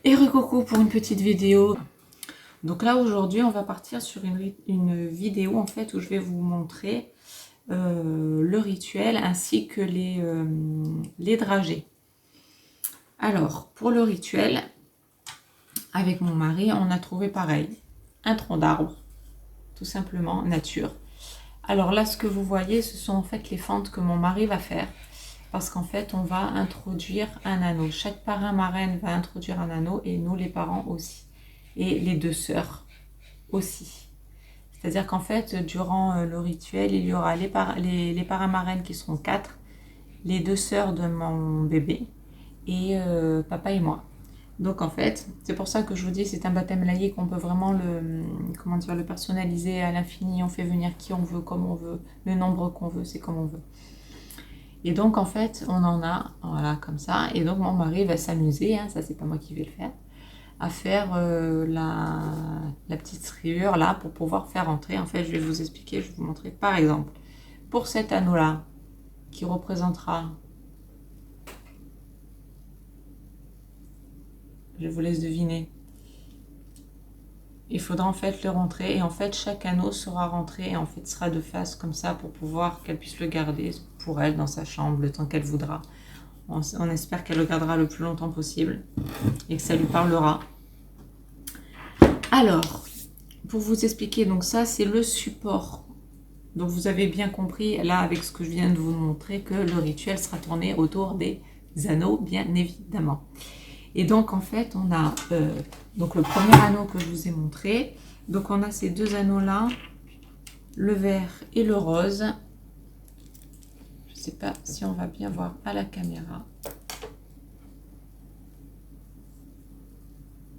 Et recoucou pour une petite vidéo. Donc là aujourd'hui on va partir sur une vidéo en fait où je vais vous montrer le rituel ainsi que les dragées. Alors pour le rituel, avec mon mari on a trouvé pareil, un tronc d'arbre, tout simplement nature. Alors là ce que vous voyez ce sont en fait les fentes que mon mari va faire. Parce qu'en fait, on va introduire un anneau. Chaque parrain marraine va introduire un anneau et nous, les parents aussi. Et les deux sœurs aussi. C'est-à-dire qu'en fait, durant le rituel, il y aura les parrains marraines qui seront 4, les deux sœurs de mon bébé et papa et moi. Donc en fait, c'est pour ça que je vous dis, c'est un baptême laïque, on peut vraiment le personnaliser à l'infini. On fait venir qui on veut, comme on veut, le nombre qu'on veut, c'est comme on veut. Et donc en fait, on en a, voilà, comme ça. Et donc mon mari va s'amuser, hein, ça c'est pas moi qui vais le faire, à faire la petite rayure là pour pouvoir faire entrer. En fait, je vais vous expliquer, je vais vous montrer. Par exemple, pour cet anneau-là, qui représentera, je vous laisse deviner, il faudra en fait le rentrer. Et en fait, chaque anneau sera rentré et en fait sera de face comme ça pour pouvoir qu'elle puisse le garder pour elle dans sa chambre le temps qu'elle voudra. On espère qu'elle le gardera le plus longtemps possible et que ça lui parlera. Alors, pour vous expliquer, donc ça c'est le support. Donc vous avez bien compris là avec ce que je viens de vous montrer que le rituel sera tourné autour des anneaux, bien évidemment. Et donc en fait on a donc le premier anneau que je vous ai montré. Donc on a ces deux anneaux là, le vert et le rose. Je ne sais pas si on va bien voir à la caméra.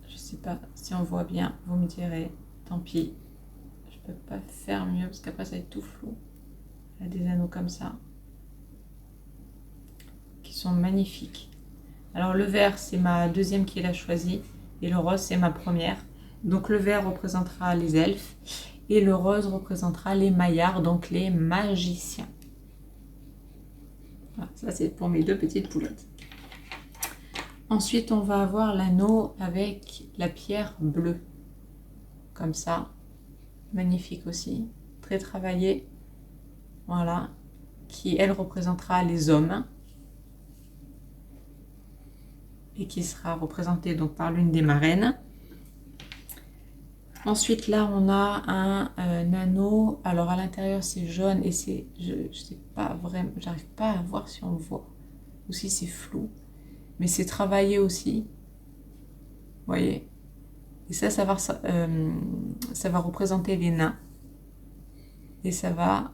Je ne sais pas si on voit bien, vous me direz, tant pis. Je ne peux pas faire mieux parce qu'après ça va être tout flou. Il y a des anneaux comme ça qui sont magnifiques. Alors le vert c'est ma deuxième qui l'a choisi et le rose c'est ma première. Donc le vert représentera les elfes et le rose représentera les maillards, donc les magiciens. Voilà, ça c'est pour mes deux petites poulettes. Ensuite on va avoir l'anneau avec la pierre bleue, comme ça, magnifique aussi, très travaillé, voilà, qui elle représentera les hommes et qui sera représentée donc par l'une des marraines. Ensuite là on a un anneau, alors à l'intérieur c'est jaune et c'est, je sais pas vraiment, j'arrive pas à voir si on le voit ou si c'est flou, mais c'est travaillé aussi, vous voyez, et ça va représenter les nains et ça va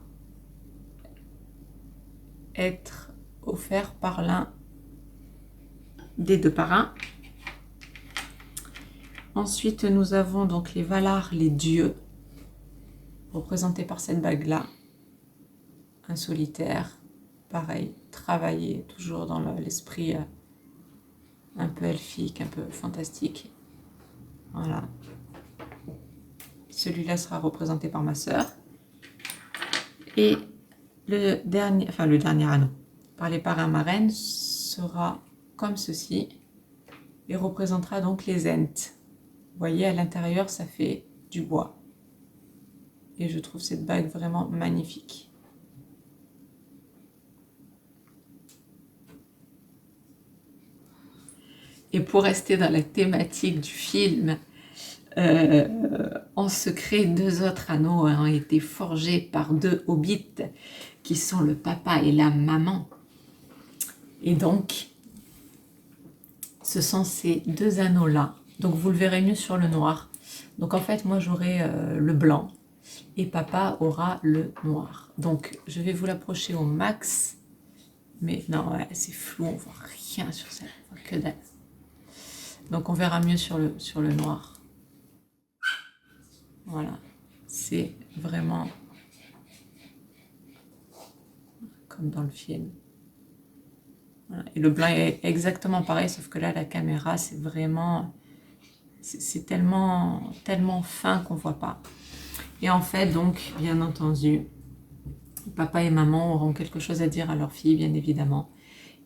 être offert par l'un des deux parrains. Ensuite, nous avons donc les Valar, les dieux, représentés par cette bague-là. Un solitaire, pareil, travaillé, toujours dans l'esprit un peu elfique, un peu fantastique. Voilà. Celui-là sera représenté par ma sœur. Et le dernier anneau, par les parrains marraines, sera comme ceci et représentera donc les Ents. Vous voyez, à l'intérieur, ça fait du bois. Et je trouve cette bague vraiment magnifique. Et pour rester dans la thématique du film, en secret, deux autres anneaux ont été forgés par deux hobbits, qui sont le papa et la maman. Et donc, ce sont ces deux anneaux-là. Donc vous le verrez mieux sur le noir. Donc en fait, moi j'aurai le blanc et papa aura le noir. Donc je vais vous l'approcher au max. Mais non, ouais, c'est flou, on voit rien sur ça, on voit que dalle. Donc on verra mieux sur le noir. Voilà, c'est vraiment comme dans le film. Voilà. Et le blanc est exactement pareil, sauf que là la caméra c'est vraiment... C'est tellement fin qu'on voit pas. Et en fait, donc, bien entendu, papa et maman auront quelque chose à dire à leur fille, bien évidemment.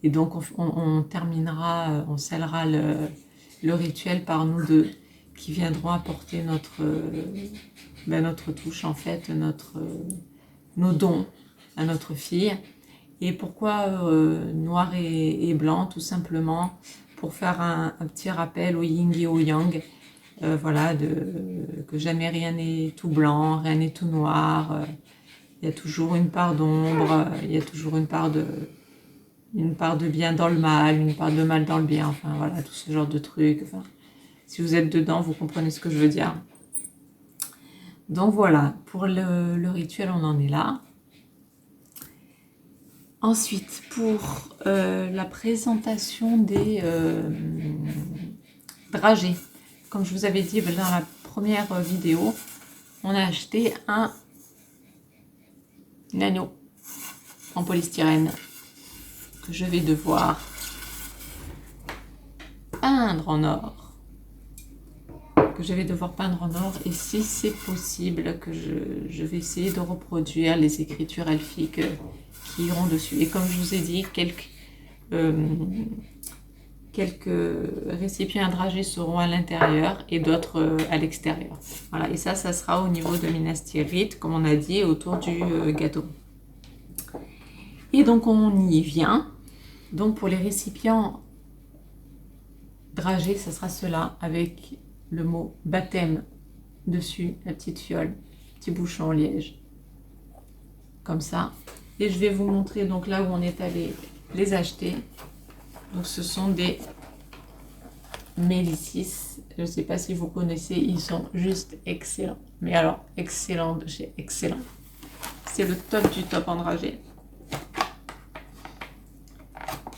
Et donc, on terminera, on scellera le rituel par nous deux, qui viendront apporter notre touche en fait, nos dons à notre fille. Et pourquoi noir et blanc? Tout simplement pour faire un petit rappel au yin et au yang, voilà, que jamais rien n'est tout blanc, rien n'est tout noir, il y a toujours une part d'ombre, il y a toujours une part de bien dans le mal, une part de mal dans le bien, enfin voilà, tout ce genre de trucs. Enfin, si vous êtes dedans, vous comprenez ce que je veux dire. Donc voilà, pour le rituel, on en est là. Ensuite, pour la présentation des dragées, comme je vous avais dit dans la première vidéo, on a acheté un anneau en polystyrène que je vais devoir peindre en or. Et si c'est possible, que je vais essayer de reproduire les écritures elfiques qui iront dessus. Et comme je vous ai dit, quelques récipients à dragées seront à l'intérieur et d'autres à l'extérieur. Voilà, et ça sera au niveau de Minas Tirith, comme on a dit, autour du gâteau. Et donc on y vient. Donc pour les récipients dragées, ça sera cela, avec le mot baptême dessus, la petite fiole, petit bouchon en liège, comme ça. Et je vais vous montrer donc là où on est allé les acheter. Donc ce sont des Mélicis. Je ne sais pas si vous connaissez, ils sont juste excellents. Mais alors, excellent de chez excellent. C'est le top du top en dragée.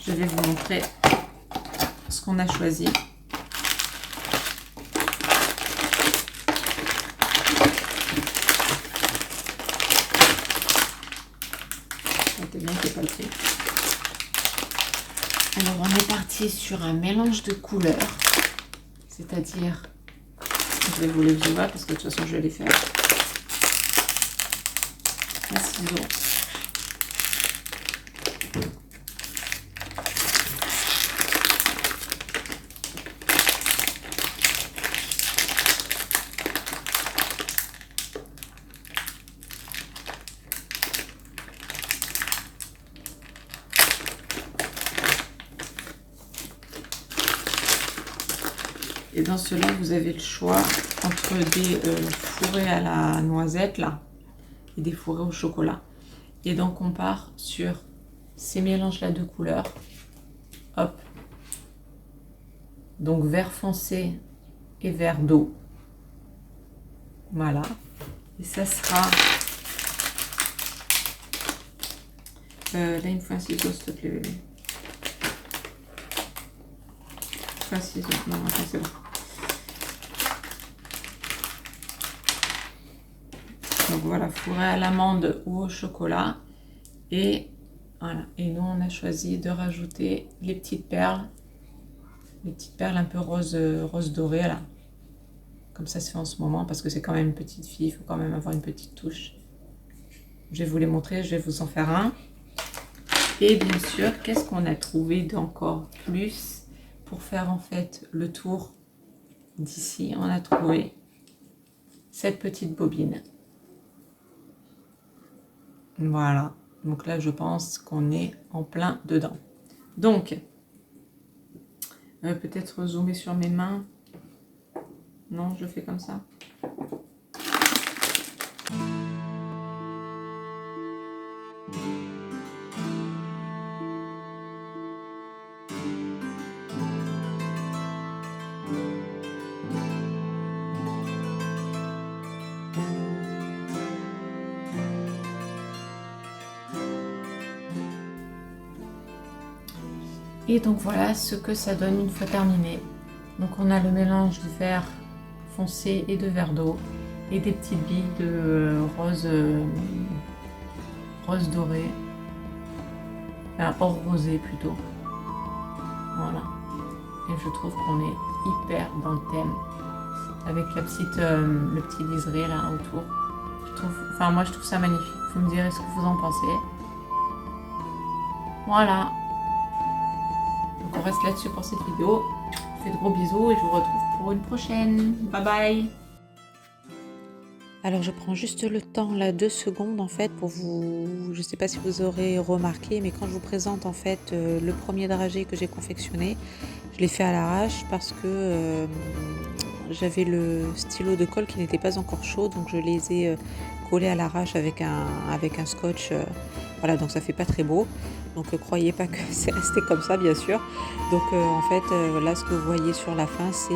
Je vais vous montrer ce qu'on a choisi. Bien qu'il n'y ait pas le prix. Alors on est parti sur un mélange de couleurs, c'est-à-dire, je vais vous les voir parce que de toute façon je vais les faire. Un ciseau. Et dans cela, vous avez le choix entre des fourrés à la noisette là et des fourrés au chocolat. Et donc on part sur ces mélanges là de couleurs. Hop. Donc vert foncé et vert d'eau. Voilà. Et ça sera... là il me faut un ciseau s'il te plaît bébé. Un ciseau. Non, attends, c'est bon. Donc voilà, fourré à l'amande ou au chocolat. Et voilà. Et nous, on a choisi de rajouter les petites perles. Les petites perles un peu rose doré, là. Comme ça se fait en ce moment, parce que c'est quand même une petite fille. Il faut quand même avoir une petite touche. Je vais vous les montrer, je vais vous en faire un. Et bien sûr, qu'est-ce qu'on a trouvé d'encore plus pour faire en fait le tour d'ici? On a trouvé cette petite bobine. Voilà, donc là je pense qu'on est en plein dedans. Donc, peut-être zoomer sur mes mains. Non, je fais comme ça. Et donc voilà ce que ça donne une fois terminé. Donc on a le mélange de vert foncé et de vert d'eau et des petites billes de rose doré, enfin or rosé plutôt. Voilà. Et je trouve qu'on est hyper dans le thème avec la petite, le petit liseré là autour. Je trouve, enfin moi je trouve ça magnifique. Vous me direz ce que vous en pensez. Voilà. Donc on reste là-dessus pour cette vidéo. vous fais de gros bisous et je vous retrouve pour une prochaine. Bye bye. Alors je prends juste le temps là 2 secondes en fait pour vous, je sais pas si vous aurez remarqué, mais quand je vous présente en fait le premier dragée que j'ai confectionné, je l'ai fait à l'arrache parce que j'avais le stylo de colle qui n'était pas encore chaud, donc je les ai collés à l'arrache avec un scotch. Voilà, donc ça fait pas très beau. Donc croyez pas que c'est resté comme ça, bien sûr. Donc en fait, là ce que vous voyez sur la fin, c'est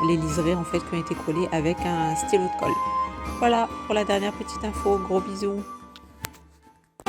les liserés en fait qui ont été collés avec un stylo de colle. Voilà pour la dernière petite info. Gros bisous.